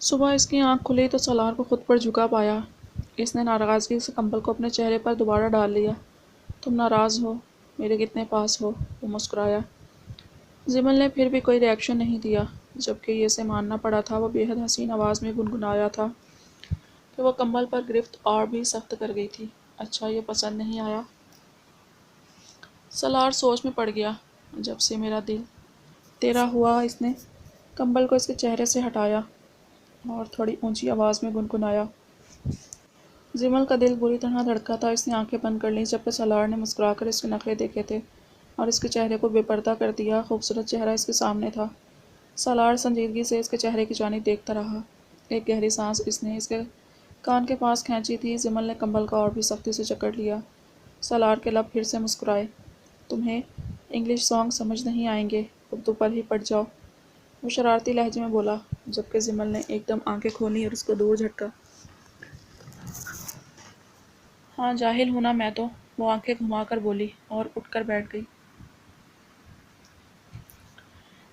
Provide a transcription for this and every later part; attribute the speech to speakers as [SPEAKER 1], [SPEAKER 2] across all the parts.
[SPEAKER 1] صبح اس کی آنکھ کھلی تو سالار کو خود پر جھکا پایا۔ اس نے ناراضگی سے کمبل کو اپنے چہرے پر دوبارہ ڈال لیا۔ تم ناراض ہو؟ میرے کتنے پاس ہو؟ وہ مسکرایا۔ زمل نے پھر بھی کوئی ری ایکشن نہیں دیا، جبکہ یہ اسے ماننا پڑا تھا۔ وہ بے حد حسین آواز میں گنگنایا تھا کہ وہ کمبل پر گرفت اور بھی سخت کر گئی تھی۔ اچھا، یہ پسند نہیں آیا؟ سالار سوچ میں پڑ گیا۔ جب سے میرا دل تیرا ہوا۔ اس نے کمبل کو اس کے چہرے سے ہٹایا اور تھوڑی اونچی آواز میں گنگنایا۔ زمل کا دل بری طرح دھڑکا تھا۔ اس نے آنکھیں بند کر لیں جبکہ سالار نے مسکرا کر اس کے نخرے دیکھے تھے اور اس کے چہرے کو بے پردہ کر دیا۔ خوبصورت چہرہ اس کے سامنے تھا۔ سالار سنجیدگی سے اس کے چہرے کی جانب دیکھتا رہا۔ ایک گہری سانس اس نے اس کے کان کے پاس کھینچی تھی۔ زمل نے کمبل کو اور بھی سختی سے جکڑ لیا۔ سالار کے لب پھر سے مسکرائے۔ تمہیں انگلش سانگ سمجھ نہیں آئیں گے، اردو پر ہی پڑ جاؤ، وہ شرارتی لہجے میں بولا، جبکہ زمل نے ایک دم آنکھیں کھولیں اور اس کو دور جھٹکا۔ ہاں، جاہل ہوں نا میں تو، وہ آنکھیں گھما کر بولی اور اٹھ کر بیٹھ گئی۔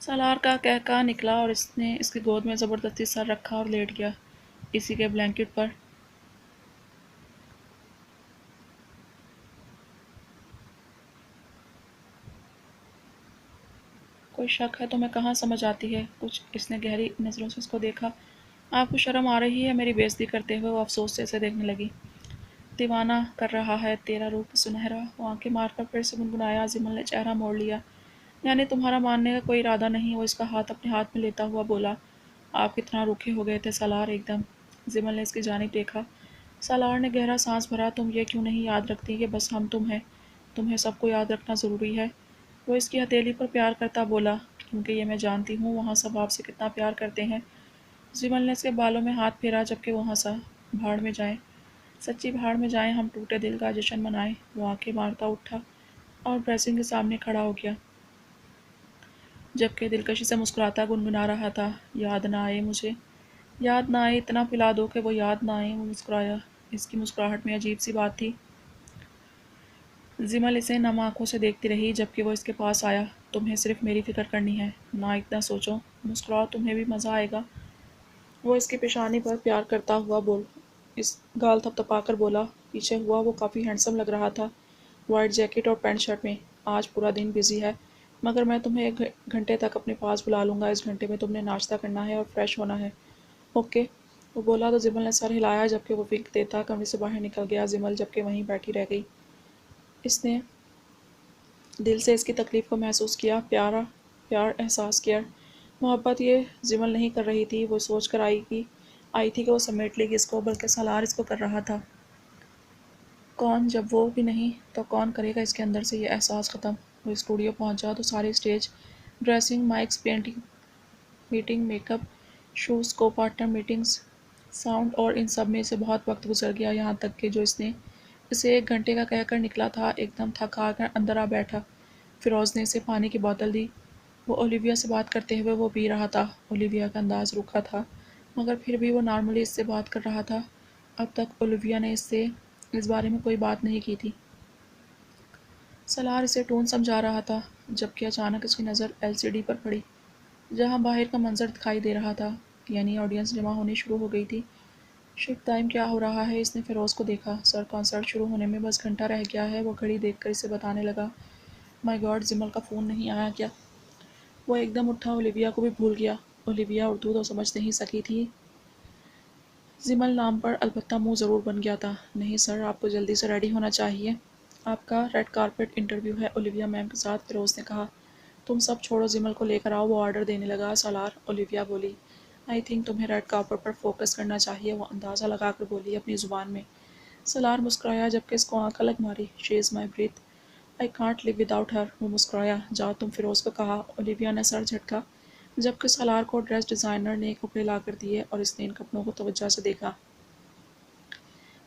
[SPEAKER 1] سالار کا قہقہہ نکلا اور اس نے اس کی گود میں زبردستی سر رکھا اور لیٹ گیا اسی کے بلینکٹ پر۔ کوئی شک ہے تمہیں کہاں سمجھ آتی ہے کچھ؟ اس نے گہری نظروں سے اس کو دیکھا۔ آپ کو شرم آ رہی ہے میری بے عزتی کرتے ہوئے؟ وہ افسوس سے اسے دیکھنے لگی۔ دیوانہ کر رہا ہے تیرا روپ سنہرا، وہ آنکھیں مار کر پھر سے گنگنایا۔ زمل نے چہرہ موڑ لیا۔ یعنی تمہارا ماننے کا کوئی ارادہ نہیں؟ وہ اس کا ہاتھ اپنے ہاتھ میں لیتا ہوا بولا۔ آپ کتنا روکھے ہو گئے تھے سالار، ایک دم۔ زمل نے اس کی جانب دیکھا۔ سالار نے گہرا سانس بھرا۔ تم یہ کیوں نہیں یاد رکھتی کہ بس ہم تم ہیں؟ تمہیں سب کو یاد رکھنا ضروری ہے؟ وہ اس کی ہتھیلی پر پیار کرتا بولا۔ کیونکہ یہ میں جانتی ہوں وہاں سب آپ سے کتنا پیار کرتے ہیں۔ زمل نے اس کے بالوں میں ہاتھ پھیرا، جبکہ وہ ہنسا۔ بھاڑ میں جائیں، سچی بھاڑ میں جائیں، ہم ٹوٹے دل کا جشن منائیں۔ وہ آنکھیں مارتا اٹھا اور ڈریسنگ کے سامنے کھڑا ہو گیا، جبکہ دلکشی سے مسکراتا گنگنا رہا تھا۔ یاد نہ آئے مجھے، یاد نہ آئے، اتنا پلا دو کہ وہ یاد نہ آئے۔ وہ مسکرایا۔ اس کی مسکراہٹ میں عجیب سی بات تھی۔ زمل اسے نم آنکھوں سے دیکھتی رہی جبکہ وہ اس کے پاس آیا۔ تمہیں صرف میری فکر کرنی ہے، نہ اتنا سوچو، مسکراؤ، تمہیں بھی مزہ آئے گا۔ وہ اس کی پیشانی پر پیار کرتا ہوا اس گال تھپ تھپا کر بولا۔ پیچھے ہوا۔ وہ کافی ہینڈسم لگ رہا تھا، وائٹ جیکٹ اور پینٹ شرٹ میں۔ آج پورا دن بزی ہے، مگر میں تمہیں 1 گھنٹے تک اپنے پاس بلا لوں گا۔ اس گھنٹے میں تم نے ناشتہ کرنا ہے اور فریش ہونا ہے، اوکے؟ وہ بولا تو زمل نے سر ہلایا جبکہ وہ ونک دیتا کمرے سے باہر نکل گیا۔ زمل جبکہ وہیں بیٹھی رہ گئی۔ اس نے دل سے اس کی تکلیف کو محسوس کیا، پیار احساس کیا۔ محبت یہ زمل نہیں کر رہی تھی، وہ سوچ کر آئی تھی کہ وہ سمیٹ لے گی اس کو، بلکہ سالار اس کو کر رہا تھا۔ کون؟ جب وہ بھی نہیں تو کون کرے گا اس کے اندر سے یہ احساس ختم؟ وہ اسٹوڈیو پہنچا تو سارے stage, dressing, mics, painting, meeting, make up, shows, co partner meetings, sound اور ان سب میں سے بہت وقت گزر گیا، یہاں تک کہ جو اس نے اسے 1 گھنٹے کا کہہ کر نکلا تھا، ایک دم تھک ہار کر اندر آ بیٹھا۔ فیروز نے اسے پانی کی بوتل دی۔ وہ اولیویا سے بات کرتے ہوئے وہ پی رہا تھا۔ اولیویا کا انداز روکھا تھا، مگر پھر بھی وہ نارملی اس سے بات کر رہا تھا۔ اب تک اولیویا نے اس سے اس بارے میں کوئی بات نہیں کی تھی۔ سالار اسے ٹون سمجھا رہا تھا، جبکہ اچانک اس کی نظر LCD پر پڑی، جہاں باہر کا منظر دکھائی دے رہا تھا، یعنی آڈینس جمع ہونی شروع ہو گئی تھی۔ شٹ، ٹائم کیا ہو رہا ہے؟ اس نے فیروز کو دیکھا۔ سر، کنسرٹ شروع ہونے میں بس گھنٹہ رہ گیا ہے، وہ گھڑی دیکھ کر اسے بتانے لگا۔ مائی گاڈ، زمل کا فون نہیں آیا کیا؟ وہ ایک دم اٹھا، اولیویا کو بھی بھول گیا۔ اولیویا اردو تو سمجھ نہیں سکی تھی، زمل نام پر البتہ منہ ضرور بن گیا تھا۔ نہیں سر، آپ کو جلدی سے ریڈی ہونا چاہیے، آپ کا ریڈ کارپٹ انٹرویو ہے اولیویا میم کے ساتھ، فیروز نے کہا۔ تم سب چھوڑو، زمل کو لے کر آؤ، وہ آرڈر دینے لگا۔ سالار، اولیویا بولی، آئی تھنک تمہیں ریڈ کارپٹ پر فوکس کرنا چاہیے، وہ اندازہ لگا کر بولی اپنی زبان میں۔ سالار مسکرایا جبکہ اس کو آنکھ الگ ماری۔ She is my breath, I can't live without her, وہ مسکرایا۔ جاؤ تم، فیروز کو کہا۔ اولیویا نے سر جھٹکا جبکہ سالار کو ڈریس ڈیزائنر نے کپڑے لا کر دیے اور اس نے ان کپڑوں کو توجہ سے دیکھا۔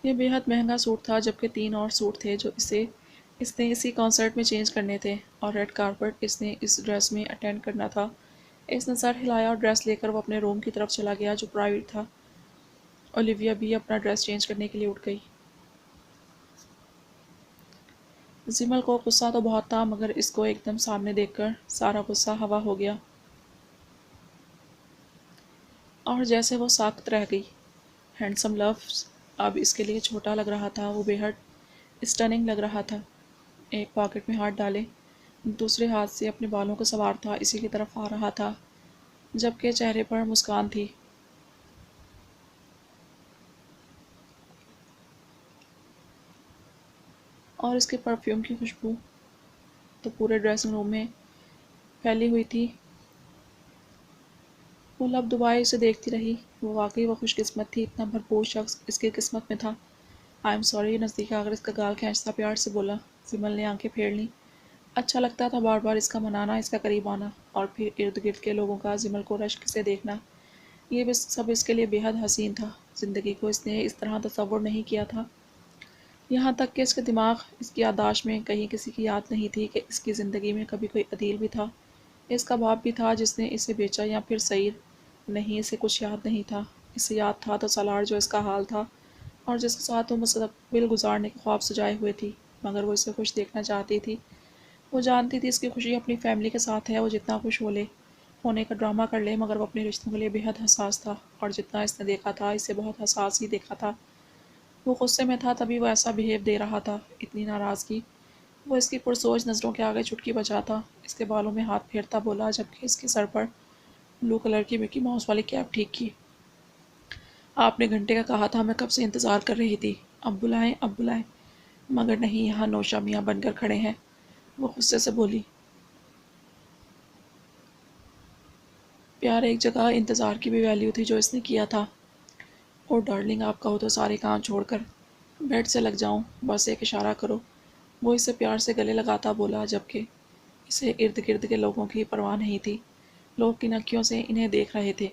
[SPEAKER 1] یہ بے حد مہنگا سوٹ تھا، جبکہ 3 اور سوٹ تھے جو اس نے اسی کنسرٹ میں چینج کرنے تھے، اور ریڈ کارپٹ اس نے اس ڈریس میں اٹینڈ کرنا تھا۔ اس نے سر ہلایا اور ڈریس لے کر وہ اپنے روم کی طرف چلا گیا جو پرائیویٹ تھا۔ اولیویا بھی اپنا ڈریس چینج کرنے کے لیے اٹھ گئی۔ زمل کو غصہ تو بہت تھا، مگر اس کو ایک دم سامنے دیکھ کر سارا غصہ ہوا ہو گیا۔ اور جیسے وہ ساکت رہ گئی۔ ہینڈسم لفظ اب اس کے لیے چھوٹا لگ رہا تھا، وہ بے حد اسٹننگ لگ رہا تھا۔ ایک پاکٹ میں ہاتھ ڈالے، دوسرے ہاتھ سے اپنے بالوں کو سنوارتا اسی کی طرف آ رہا تھا، جبکہ چہرے پر مسکان تھی۔ اور اس کے پرفیوم کی خوشبو تو پورے ڈریسنگ روم میں پھیلی ہوئی تھی۔ وہ لب دبائے اسے دیکھتی رہی۔ وہ واقعی وہ خوش قسمت تھی، اتنا بھرپور شخص اس کی قسمت میں تھا۔ آئی ایم سوری، نزدیک آ کر اس کا گال کھینچتا پیار سے بولا۔ سمل نے آنکھیں پھیر لیں۔ اچھا لگتا تھا بار بار اس کا منانا، اس کا قریب آنا، اور پھر ارد گرد کے لوگوں کا زمل کو رشک سے دیکھنا۔ یہ بھی سب اس کے لیے بے حد حسین تھا۔ زندگی کو اس نے اس طرح تصور نہیں کیا تھا۔ یہاں تک کہ اس کے دماغ، اس کی یادداشت میں کہیں کسی کی یاد نہیں تھی کہ اس کی زندگی میں کبھی کوئی عدیل بھی تھا۔ اس کا باپ بھی تھا جس نے اسے بیچا، یا پھر سعید؟ نہیں، اسے کچھ یاد نہیں تھا۔ اسے یاد تھا تو سالار جو اس کا حال تھا اور جس کے ساتھ وہ مستقبل گزارنے کے خواب سجائے ہوئے تھی، مگر وہ اسے خوش دیکھنا چاہتی تھی۔ وہ جانتی تھی اس کی خوشی اپنی فیملی کے ساتھ ہے، وہ جتنا خوش ہونے کا ڈرامہ کر لے، مگر وہ اپنے رشتوں کے لیے بے حد حساس تھا، اور جتنا اس نے دیکھا تھا اسے بہت حساس ہی دیکھا تھا۔ وہ غصے میں تھا تبھی وہ ایسا بہیو دے رہا تھا، اتنی ناراضگی۔ وہ اس کی پرسوچ نظروں کے آگے چٹکی بجاتا، اس کے بالوں میں ہاتھ پھیرتا بولا، جبکہ اس کے سر پر بلو کلر کی مکی ماؤس والی کیپ ٹھیک کی۔ آپ نے گھنٹے کا کہا تھا، میں کب سے انتظار کر رہی تھی۔ اب بلائیں اب بلائیں، مگر نہیں، یہاں نوشا میاں بن کر کھڑے ہیں۔ وہ غصے سے بولی۔ پیار ایک جگہ انتظار کی بھی ویلیو تھی جو اس نے کیا تھا۔ او ڈارلنگ، آپ کہو تو سارے کام چھوڑ کر بیڈ سے لگ جاؤں، بس ایک اشارہ کرو۔ وہ اسے پیار سے گلے لگاتا بولا، جبکہ اسے ارد گرد کے لوگوں کی پرواہ نہیں تھی۔ لوگ کن اکھیوں سے انہیں دیکھ رہے تھے۔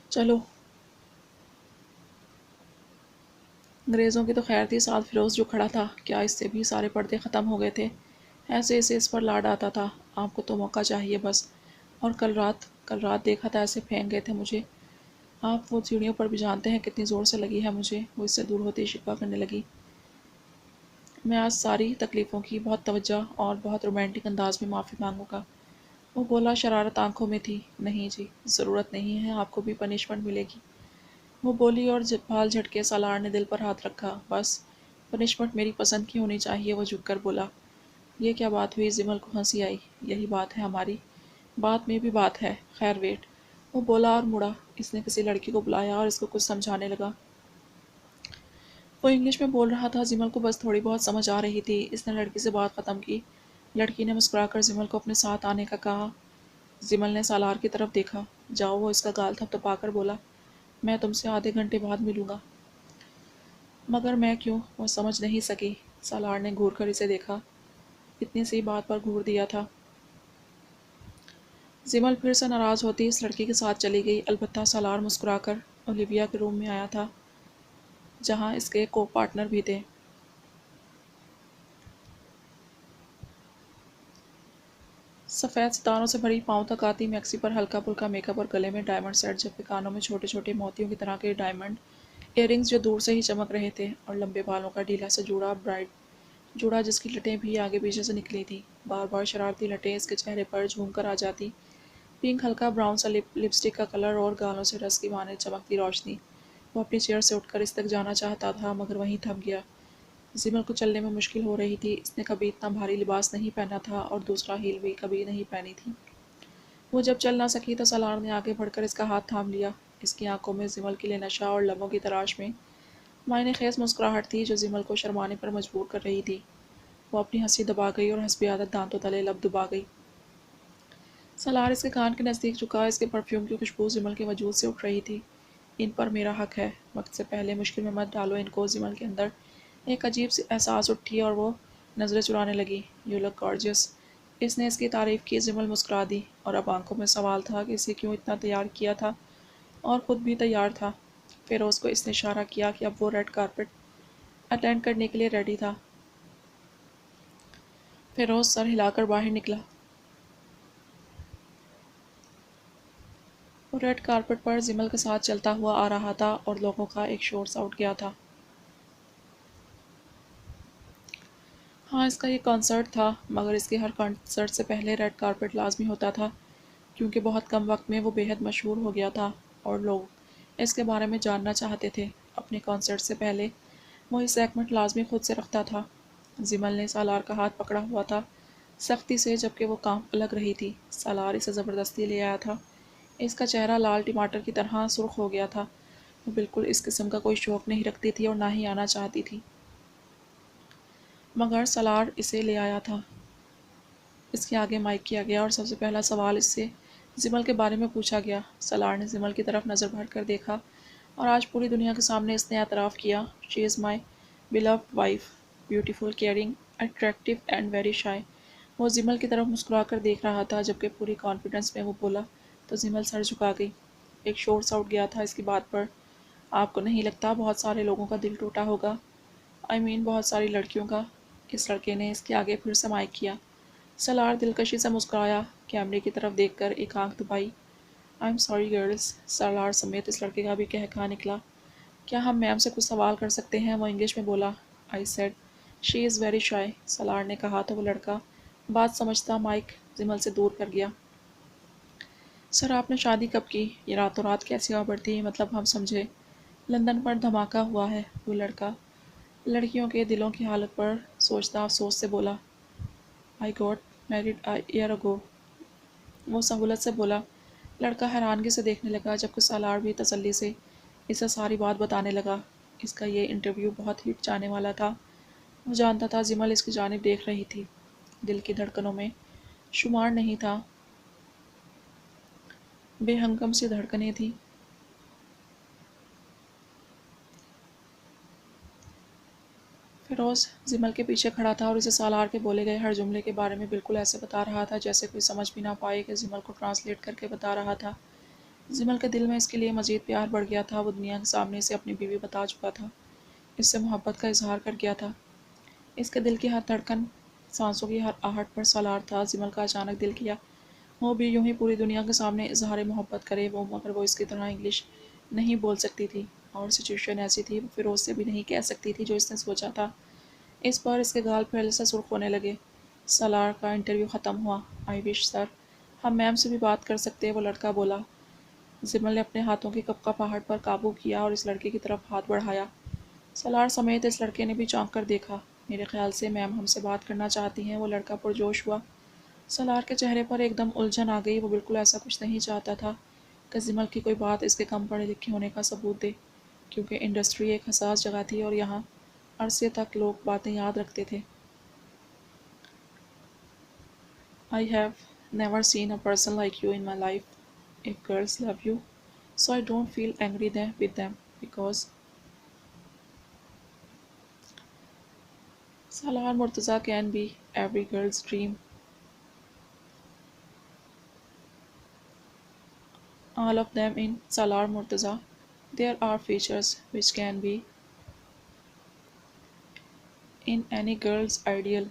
[SPEAKER 1] چلو۔ انگریزوں کی تو خیر تھی، ساتھ فیروز جو کھڑا تھا، کیا اس سے بھی سارے پردے ختم ہو گئے تھے؟ ایسے اسے اس پر لاڈ آتا تھا۔ آپ کو تو موقع چاہیے بس۔ اور کل رات دیکھا تھا ایسے پھینک گئے تھے مجھے۔ آپ وہ سیڑھیوں پر بھی جانتے ہیں کتنی زور سے لگی ہے مجھے۔ وہ اس سے دور ہوتے ہی شکوہ کرنے لگی۔ میں آج ساری تکلیفوں کی بہت توجہ اور بہت رومانٹک انداز میں معافی مانگوں گا۔ وہ بولا، شرارت آنکھوں میں تھی۔ نہیں جی، ضرورت نہیں ہے، آپ کو بھی پنشمنٹ ملے گی۔ وہ بولی، اور بھال جھٹکے سالار نے دل پر ہاتھ رکھا۔ بس پنشمنٹ میری پسند کی ہونی چاہیے، وہ جھک کر بولا۔ یہ کیا بات ہوئی؟ زمل کو ہنسی آئی۔ یہی بات ہے ہماری بات میں بھی بات ہے، خیر ویٹ۔ وہ بولا اور مڑا۔ اس نے کسی لڑکی کو بلایا اور اس کو کچھ سمجھانے لگا۔ وہ انگلش میں بول رہا تھا، زمل کو بس تھوڑی بہت سمجھ آ رہی تھی۔ اس نے لڑکی سے بات ختم کی۔ لڑکی نے مسکرا کر زمل کو اپنے ساتھ آنے کا کہا۔ زمل نے سالار کی طرف دیکھا۔ جاؤ، وہ اس کا گال تھپتھپا کر بولا، میں تم سے آدھے گھنٹے بعد ملوں گا۔ مگر میں کیوں؟ وہ سمجھ نہیں سکی۔ سالار نے گھور کر اسے دیکھا۔ اتنی سی بات پر گھور دیا تھا۔ زمل پھر سے ناراض ہوتی اس لڑکی کے ساتھ چلی گئی، البتہ سالار مسکرا کر اولیویا کے روم میں آیا تھا، جہاں اس کے کو پارٹنر بھی تھے۔ سفید ستاروں سے بھری پاؤں تک آتی میکسی پر ہلکا پھلکا میک اپ اور گلے میں ڈائمنڈ سیٹ، جبکہ کانوں میں چھوٹے چھوٹے موتیوں کی طرح کے ڈائمنڈ ایئر رنگز جو دور سے ہی چمک رہے تھے، اور لمبے بالوں کا ڈھیلا سا برائڈ جوڑا جس کی لٹیں بھی آگے پیچھے سے نکلی تھیں، بار بار شرارتی لٹیں اس کے چہرے پر جھوم کر آ جاتی۔ پنک ہلکا براؤن سا لپسٹک کا کلر اور گالوں سے رس کی مانند چمکتی روشنی۔ وہ اپنی چیئر سے اٹھ کر اس تک جانا چاہتا تھا، مگر وہیں تھم گیا۔ زمل کو چلنے میں مشکل ہو رہی تھی، اس نے کبھی اتنا بھاری لباس نہیں پہنا تھا، اور دوسرا ہیل بھی کبھی نہیں پہنی تھی۔ وہ جب چل نہ سکی تو سالار نے آگے بڑھ کر اس کا ہاتھ تھام لیا۔ اس کی آنکھوں میں زمل کے لیے نشہ اور لبوں کی تراش میں معنی خیز مسکراہٹ تھی جو زمل کو شرمانے پر مجبور کر رہی تھی۔ وہ اپنی ہنسی دبا گئی اور حسب عادت دانتوں تلے لب دبا گئی۔ سالار اس کے کان کے نزدیک جھکا، اس کے پرفیوم کی خوشبو زمل کے وجود سے اٹھ رہی تھی۔ ان پر میرا حق ہے، وقت سے پہلے مشکل میں مت ڈالو ان کو۔ زمل کے اندر ایک عجیب سی احساس اٹھی اور وہ نظریں چرانے لگی۔ You look گارجیس۔ اس نے اس کی تعریف کی۔ زمل مسکرا دی، اور اب آنکھوں میں سوال تھا کہ اسے کیوں اتنا تیار کیا تھا، اور خود بھی تیار تھا۔ فیروز کو اس نے اشارہ کیا کہ اب وہ ریڈ کارپٹ اٹینڈ کرنے کے لیے ریڈی تھا۔ فیروز سر ہلا کر باہر نکلا۔ وہ ریڈ کارپٹ پر زمل کے ساتھ چلتا ہوا آ رہا تھا، اور لوگوں کا ایک شور سا اٹھ گیا تھا۔ ہاں، اس کا یہ کنسرٹ تھا، مگر اس کے ہر کنسرٹ سے پہلے ریڈ کارپٹ لازمی ہوتا تھا، کیونکہ بہت کم وقت میں وہ بیحد مشہور ہو گیا تھا اور لوگ اس کے بارے میں جاننا چاہتے تھے۔ اپنے کنسرٹ سے پہلے وہ اس سیگمنٹ لازمی خود سے رکھتا تھا۔ زمل نے سالار کا ہاتھ پکڑا ہوا تھا سختی سے، جبکہ وہ کانپ لگ رہی تھی۔ سالار اسے زبردستی لے آیا تھا۔ اس کا چہرہ لال ٹماٹر کی طرح سرخ ہو گیا تھا۔ وہ بالکل اس قسم کا کوئی شوق نہیں رکھتی تھی اور نہ ہی آنا چاہتی تھی، مگر سالار اسے لے آیا تھا۔ اس کے آگے مائک کیا گیا اور سب سے پہلا سوال اس سے زمل کے بارے میں پوچھا گیا۔ سالار نے زمل کی طرف نظر بھر کر دیکھا اور آج پوری دنیا کے سامنے اس نے اعتراف کیا، "she is my beloved wife, beautiful, caring, attractive and very shy." وہ زمل کی طرف مسکرا کر دیکھ رہا تھا، جبکہ پوری کانفیڈنس میں وہ بولا تو زمل سر جھکا گئی۔ ایک شور سا اٹھ گیا تھا اس کی بات پر۔ "آپ کو نہیں لگتا بہت سارے لوگوں کا دل ٹوٹا ہوگا؟ بہت ساری لڑکیوں کا۔" اس لڑکے نے اس کے آگے پھر سے مائک کیا۔ سالار دلکشی سے مسکرایا، کیمرے کی طرف دیکھ کر ایک آنکھ دبائی۔ Sorry girls. سالار سمیت اس لڑکے کا بھی کہا نکلا۔ "کیا ہم میم سے کچھ سوال کر سکتے ہیں؟" وہ انگلش میں بولا۔ "I said she is very shy", سالار نے کہا تو وہ لڑکا بات سمجھتا مائک زمل سے دور کر گیا۔ "سر آپ نے شادی کب کی؟ یہ راتوں رات کیسی آ بڑھتی؟ مطلب ہم سمجھے لندن پر دھماکہ ہوا ہے۔" وہ لڑکا لڑکیوں کے دلوں کی حالت پر سوچتا افسوس سے بولا۔ "I got married a year ago", وہ سہولت سے بولا۔ لڑکا حیرانگی سے دیکھنے لگا، جبکہ سالار بھی تسلی سے اسے ساری بات بتانے لگا۔ اس کا یہ انٹرویو بہت ہٹ جانے والا تھا۔ وہ جانتا تھا زمل اس کی جانب دیکھ رہی تھی۔ دل کی دھڑکنوں میں شمار نہیں تھا، بے ہنگم سی دھڑکنیں تھیں۔ فیروز زمل کے پیچھے کھڑا تھا اور اسے سالار کے بولے گئے ہر جملے کے بارے میں بالکل ایسے بتا رہا تھا جیسے کوئی سمجھ بھی نہ پائے کہ زمل کو ٹرانسلیٹ کر کے بتا رہا تھا۔ زمل کے دل میں اس کے لیے مزید پیار بڑھ گیا تھا۔ وہ دنیا کے سامنے اسے اپنی بیوی بتا چکا تھا، اس سے محبت کا اظہار کر گیا تھا۔ اس کے دل کی ہر دھڑکن، سانسوں کی ہر آہٹ پر سالار تھا۔ زمل کا اچانک دل کیا وہ بھی یوں ہی پوری دنیا کے سامنے اظہار محبت کرے، مگر وہ اس کی طرح انگلش نہیں بول سکتی تھی، اور سچویشن ایسی تھی وہ فیروز سے بھی نہیں کہہ سکتی تھی جو اس نے سوچا تھا۔ اس پر اس کے گال پہلے سے سرخ ہونے لگے۔ سالار کا انٹرویو ختم ہوا۔ "آئی وش سر ہم میم سے بھی بات کر سکتے"، وہ لڑکا بولا۔ زمل نے اپنے ہاتھوں کی کپ کپ آہٹ پر قابو کیا اور اس لڑکے کی طرف ہاتھ بڑھایا۔ سالار سمیت اس لڑکے نے بھی چونک کر دیکھا۔ "میرے خیال سے میم ہم سے بات کرنا چاہتی ہیں"، وہ لڑکا پرجوش ہوا۔ سالار کے چہرے پر ایک دم الجھن آ گئی۔ وہ بالکل ایسا کچھ نہیں چاہتا تھا کہ زمل کی کوئی بات اس کے کم پڑھے لکھے ہونے کا ثبوت دے، کیونکہ انڈسٹری ایک حساس جگہ تھی اور یہاں عرصے تک لوگ باتیں یاد رکھتے تھے۔ "I have never seen a person like you in my life. If girls love you, so I don't feel angry with them, because Salar Murtaza can be every girl's dream. All of them in Salar Murtaza. There are features which can be in any girl's ideal.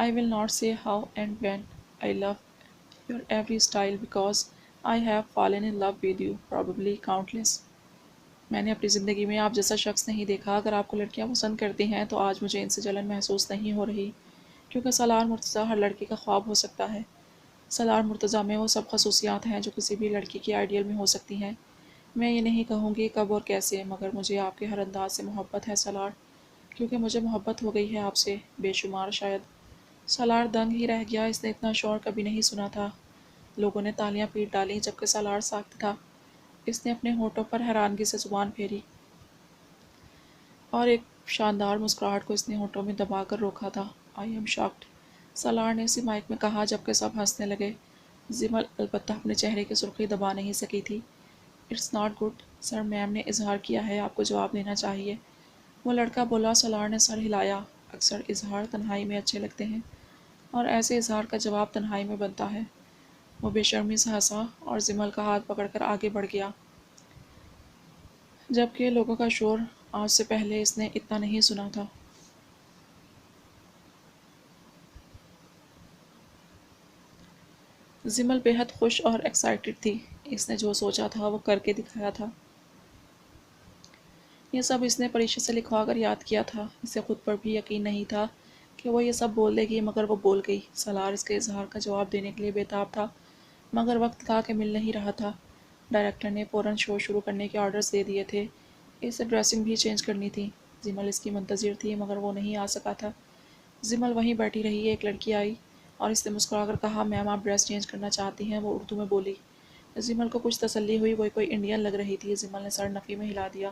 [SPEAKER 1] I will not say how and when. I love your every style because I have fallen in love with you, probably countless." "میں نے اپنی زندگی میں آپ جیسا شخص نہیں دیکھا۔ اگر آپ کو لڑکیاں پسند کرتی ہیں تو آج مجھے ان سے جلن محسوس نہیں ہو رہی، کیونکہ سالار مرتضیٰ ہر لڑکی کا خواب ہو سکتا ہے۔ سالار مرتضیٰ میں وہ سب خصوصیات ہیں جو کسی بھی لڑکی کی آئیڈیل میں ہو سکتی ہیں۔ میں یہ نہیں کہوں گی کب اور کیسے، مگر مجھے آپ کے ہر انداز سے محبت ہے سالار، کیونکہ مجھے محبت ہو گئی ہے آپ سے، بے شمار شاید۔ سالار دنگ ہی رہ گیا۔ اس نے اتنا شور کبھی نہیں سنا تھا۔ لوگوں نے تالیاں پیٹ ڈالیں، جبکہ سالار ساکت تھا۔ اس نے اپنے ہونٹوں پر حیرانگی سے زبان پھیری، اور ایک شاندار مسکراہٹ کو اس نے ہونٹوں میں دبا کر روکا تھا۔ "آئی ایم شاکڈ"، سالار نے اسی مائک میں کہا، جبکہ سب ہنسنے لگے۔ زمل البتہ اپنے چہرے کی سرخی دبا نہیں سکی تھی۔ "اٹس ناٹ گڈ سر، میم نے اظہار کیا ہے، آپ کو جواب دینا چاہیے"، وہ لڑکا بولا۔ سالار نے سر ہلایا۔ "اکثر اظہار تنہائی میں اچھے لگتے ہیں، اور ایسے اظہار کا جواب تنہائی میں بنتا ہے"۔ وہ بے شرمی سے ہنسا اور زمل کا ہاتھ پکڑ کر آگے بڑھ گیا، جبکہ لوگوں کا شور آج سے پہلے اس نے اتنا نہیں سنا تھا۔ زمل بے حد خوش اور ایکسائٹڈ تھی۔ اس نے جو سوچا تھا وہ کر کے دکھایا تھا۔ یہ سب اس نے پریشا سے لکھوا کر یاد کیا تھا۔ اسے خود پر بھی یقین نہیں تھا کہ وہ یہ سب بول دے گی، مگر وہ بول گئی۔ سالار اس کے اظہار کا جواب دینے کے لیے بےتاب تھا، مگر وقت کا کہ مل نہیں رہا تھا۔ ڈائریکٹر نے فوراً شو شروع کرنے کے آرڈرز دے دیے تھے۔ اسے ڈریسنگ بھی چینج کرنی تھی۔ زمل اس کی منتظر تھی، مگر وہ نہیں آ سکا تھا۔ زمل وہیں بیٹھی رہی۔ ایک لڑکی آئی اور اس نے مسکرا کر کہا، میم آپ ڈریس چینج کرنا چاہتی ہیں؟ وہ اردو میں بولی۔ زمل کو کچھ تسلی ہوئی، وہ کوئی انڈین لگ رہی تھی۔ زمل نے سر نفی میں ہلا دیا۔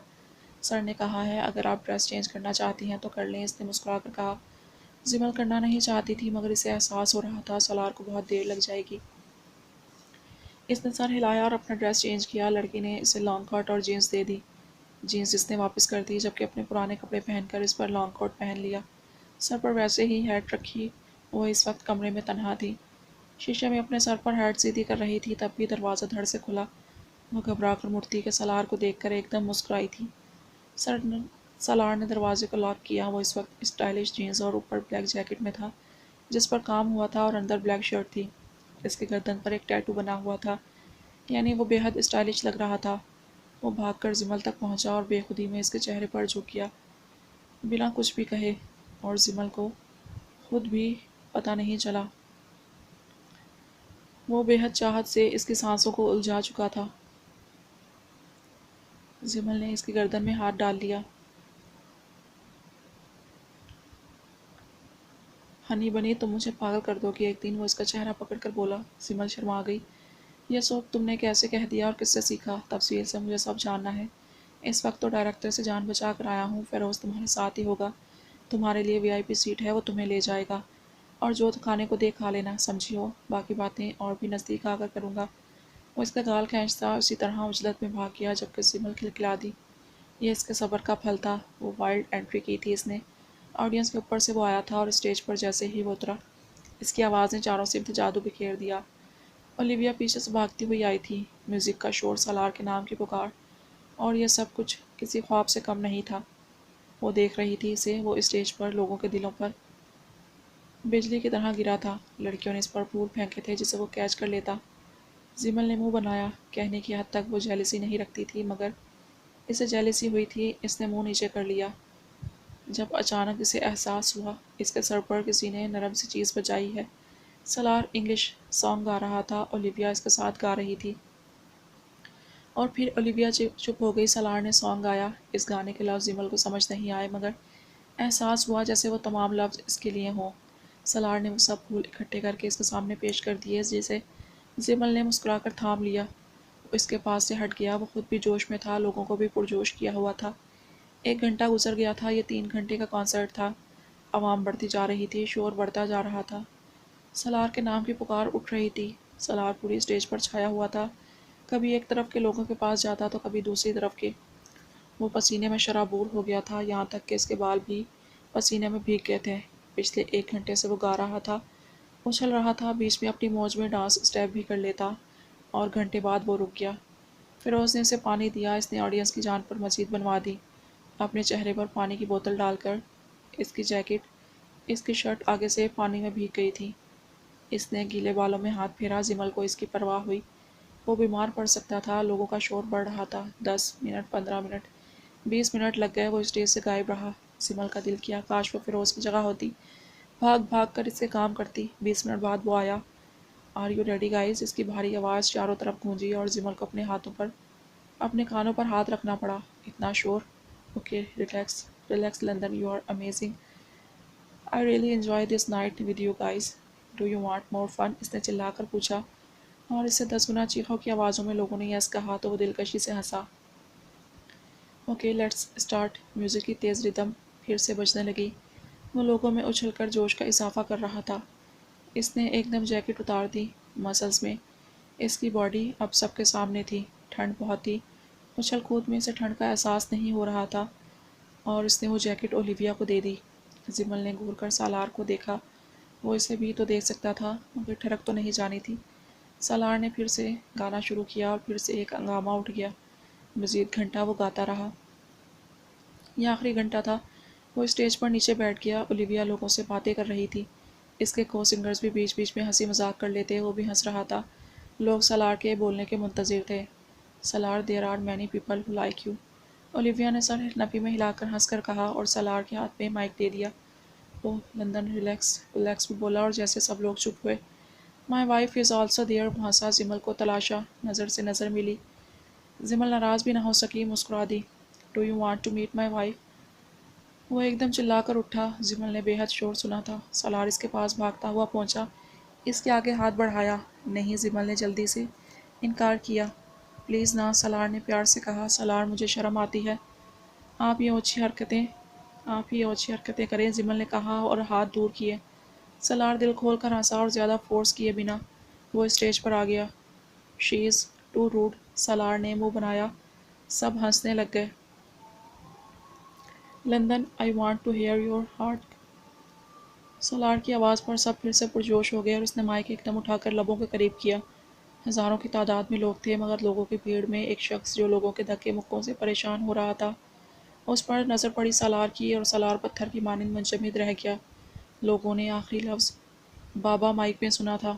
[SPEAKER 1] سر نے کہا ہے اگر آپ ڈریس چینج کرنا چاہتی ہیں تو کر لیں، اس نے مسکرا کر کہا۔ زمل کرنا نہیں چاہتی تھی، مگر اسے احساس ہو رہا تھا سالار کو بہت دیر لگ جائے گی۔ اس نے سر ہلایا اور اپنا ڈریس چینج کیا۔ لڑکی نے اسے لانگ کوٹ اور جینس دے دی۔ جینس اس نے واپس کر دی، جبکہ اپنے پرانے کپڑے پہن کر اس پر لانگ کوٹ پہن لیا۔ سر پر ویسے ہی ہیٹ رکھی۔ وہ اس وقت کمرے میں تنہا تھی۔ شیشے میں اپنے سر پر ہیٹ سیدھی کر رہی تھی، تب بھی دروازہ دھڑ سے کھلا۔ وہ گھبرا کر مڑتی کہ سالار کو دیکھ کر ایک دم مسکرائی تھی۔ سالار نے دروازے کو لاک کیا۔ وہ اس وقت اسٹائلش جینس اور اوپر بلیک جیکٹ میں تھا جس پر کام ہوا تھا، اور اندر بلیک شرٹ تھی۔ اس کے گردن پر ایک ٹیٹو بنا ہوا تھا، یعنی وہ بے حد اسٹائلش لگ رہا تھا۔ وہ بھاگ کر زمل تک پہنچا اور بے خودی میں اس کے چہرے پر جھک گیا، بنا کچھ بھی کہے، اور زمل کو خود بھی پتہ نہیں چلا۔ وہ بے حد چاہت سے اس کی سانسوں کو الجھا چکا تھا۔ زمل نے اس کی گردن میں ہاتھ ڈال لیا۔ ہنی بنی، تم مجھے پاگل کر دو گی ایک دن، وہ اس کا چہرہ پکڑ کر بولا۔ زمل شرما گئی۔ یہ سب تم نے کیسے کہہ دیا اور کس سے سیکھا؟ تفصیل سے مجھے سب جاننا ہے۔ اس وقت تو ڈائریکٹر سے جان بچا کر آیا ہوں۔ فیروز تمہارے ساتھ ہی ہوگا، تمہارے لیے وی آئی پی سیٹ ہے، وہ تمہیں لے جائے گا، اور جو کھانے کو دے کھا لینا، سمجھی ہو؟ باقی باتیں اور بھی نزدیک آ کر کروں گا۔ وہ اس کا گال کھینچتا اسی طرح عجلت میں بھاگ گیا، جبکہ زمل کھلکھلا دی۔ یہ اس کے صبر کا پھل تھا۔ وہ وائلڈ انٹری کی تھی اس نے۔ آڈینس کے اوپر سے وہ آیا تھا، اور اسٹیج پر جیسے ہی وہ اترا، اس کی آواز نے چاروں سمت جادو بکھیر دیا۔ اولیویا پیچھے سے بھاگتی ہوئی آئی تھی۔ میوزک کا شور، سالار کے نام کی پکار، اور یہ سب کچھ کسی خواب سے کم نہیں تھا۔ وہ دیکھ رہی تھی اسے۔ وہ اسٹیج پر لوگوں کے دلوں پر بجلی کی طرح گرا تھا۔ لڑکیوں نے اس پر پھول پھینکے تھے جسے وہ کیچ کر لیتا۔ زمل نے منہ بنایا۔ کہنے کی حد تک وہ جیلسی نہیں رکھتی تھی، مگر اسے جیلسی ہوئی تھی۔ اس نے منہ نیچے کر لیا جب اچانک اسے احساس ہوا اس کے سر پر کسی نے نرم سی چیز بجائی ہے۔ سالار انگلش سانگ گا رہا تھا، اولیویا اس کے ساتھ گا رہی تھی، اور پھر اولیویا چپ ہو گئی۔ سالار نے سانگ گایا۔ اس گانے کے لفظ زمل کو سمجھ نہیں آئے، مگر احساس ہوا جیسے وہ تمام لفظ اس کے لیے ہوں۔ سالار نے وہ سب پھول اکٹھے کر کے اس کے سامنے پیش کر دیے، جسے زمل نے مسکرا کر تھام لیا۔ وہ اس کے پاس سے ہٹ گیا۔ وہ خود بھی جوش میں تھا، لوگوں کو بھی پرجوش کیا ہوا تھا۔ 1 گھنٹہ گزر گیا تھا۔ یہ 3 گھنٹے کا کنسرٹ تھا۔ عوام بڑھتی جا رہی تھی، شور بڑھتا جا رہا تھا۔ سالار کے نام کی پکار اٹھ رہی تھی۔ سالار پوری اسٹیج پر چھایا ہوا تھا، کبھی ایک طرف کے لوگوں کے پاس جاتا تو کبھی دوسری طرف کے۔ وہ پسینے میں شرابور ہو گیا تھا، یہاں تک کہ اس کے بال بھی پسینے میں بھیگ گئے تھے۔ پچھلے 1 گھنٹے سے وہ گا رہا تھا، اچھل رہا تھا، بیچ میں اپنی موج میں ڈانس اسٹیپ بھی کر لیتا، اور گھنٹے بعد وہ رک گیا۔ فیروز نے اسے پانی دیا۔ اس نے آڈینس کی جان پر مزید بنوا دی۔ اپنے چہرے پر پانی کی بوتل ڈال کر اس کی جیکٹ، اس کی شرٹ آگے سے پانی میں بھیگ گئی تھی۔ اس نے گیلے بالوں میں ہاتھ پھیرا۔ زمل کو اس کی پرواہ ہوئی۔ وہ بیمار پڑ سکتا تھا۔ لوگوں کا شور بڑھ رہا تھا۔ 10 منٹ، 15 منٹ، 20 منٹ لگ گئے۔ وہ اسٹیج سے غائب رہا۔ زمل کا دل کیا کاش وہ فیروز کی جگہ ہوتی، بھاگ بھاگ کر اس کے کام کرتی۔ 20 منٹ بعد وہ آیا۔ Are you ready guys? اس کی بھاری آواز چاروں طرف گونجی، اور زمل کو اپنے ہاتھوں پر اپنے کانوں پر ہاتھ رکھنا پڑا۔ اتنا شور؟ Okay, relax relax London, you are amazing, I really enjoy this night with you guys, do you want more fun? اس نے چلا کر پوچھا، اور اس سے 10 گنا چیخوں کی آوازوں میں لوگوں نے یس کہا تو وہ دلکشی سے ہنسا۔ Okay let's start. میوزک کی تیز ردم پھر سے بجنے لگی۔ وہ لوگوں میں اچھل کر جوش کا اضافہ کر رہا تھا۔ اس نے ایک دم جیکٹ اتار دی۔ مسلز میں اس کی باڈی اب سب کے سامنے تھی۔ ٹھنڈ بہت تھی۔ اچھل کود میں اسے ٹھنڈ کا احساس نہیں ہو رہا تھا، اور اس نے وہ جیکٹ اولیویا کو دے دی۔ زمل نے گھور کر سالار کو دیکھا۔ وہ اسے بھی تو دیکھ سکتا تھا، مگر ٹھڑک تو نہیں جانی تھی۔ سالار نے پھر سے گانا شروع کیا، اور پھر سے ایک ہنگامہ اٹھ گیا۔ مزید گھنٹہ وہ گاتا رہا۔ یہ آخری گھنٹہ تھا۔ وہ اسٹیج پر نیچے بیٹھ گیا۔ اولیویا لوگوں سے باتیں کر رہی تھی۔ اس کے کو سنگرز بھی بیچ بیچ میں ہنسی مذاق کر لیتے۔ وہ بھی ہنس رہا تھا۔ لوگ سالار کے بولنے کے منتظر تھے۔ Salar, there are many people who like you. Olivia نے سر نفی میں ہلا کر ہنس کر کہا، اور سالار کے ہاتھ میں مائک دے دیا۔ اوہ لندن ریلیکس بھی بولا اور جیسے سب لوگ چپ ہوئے۔ My wife is also there بھانسا زمل کو تلاشا، نظر سے نظر ملی۔ زمل ناراض بھی نہ ہو سکی، مسکرا دی۔ Do you want to meet my wife? وہ ایک دم چلا کر اٹھا۔ زمل نے بے حد شور سنا تھا۔ سالار اس کے پاس بھاگتا ہوا پہنچا، اس کے آگے ہاتھ بڑھایا۔ نہیں، زمل نے جلدی سے انکار کیا۔ پلیز نہ، سالار نے پیار سے کہا۔ سالار مجھے شرم آتی ہے۔ آپ یہ اوچھی حرکتیں کریں، زمل نے کہا اور ہاتھ دور کیے۔ سالار دل کھول کر ہنسا اور زیادہ فورس کیے بنا وہ اسٹیج پر آ گیا۔ شی از ٹو روڈ، سالار نے منہ بنایا۔ سب ہنسنے لگ گئے۔ London, I want to hear your heart. Salar کی آواز پر سب پھر سے پرجوش ہو گئے اور اس نے مائک ایک دم اٹھا کر لبوں کے قریب کیا۔ ہزاروں کی تعداد میں لوگ تھے، مگر لوگوں کی بھیڑ میں ایک شخص جو لوگوں کے دھکے مکوں سے پریشان ہو رہا تھا، اس پر نظر پڑی سالار کی، اور سالار پتھر کی مانند منجمد رہ گیا۔ لوگوں نے آخری لفظ بابا مائک میں سنا تھا۔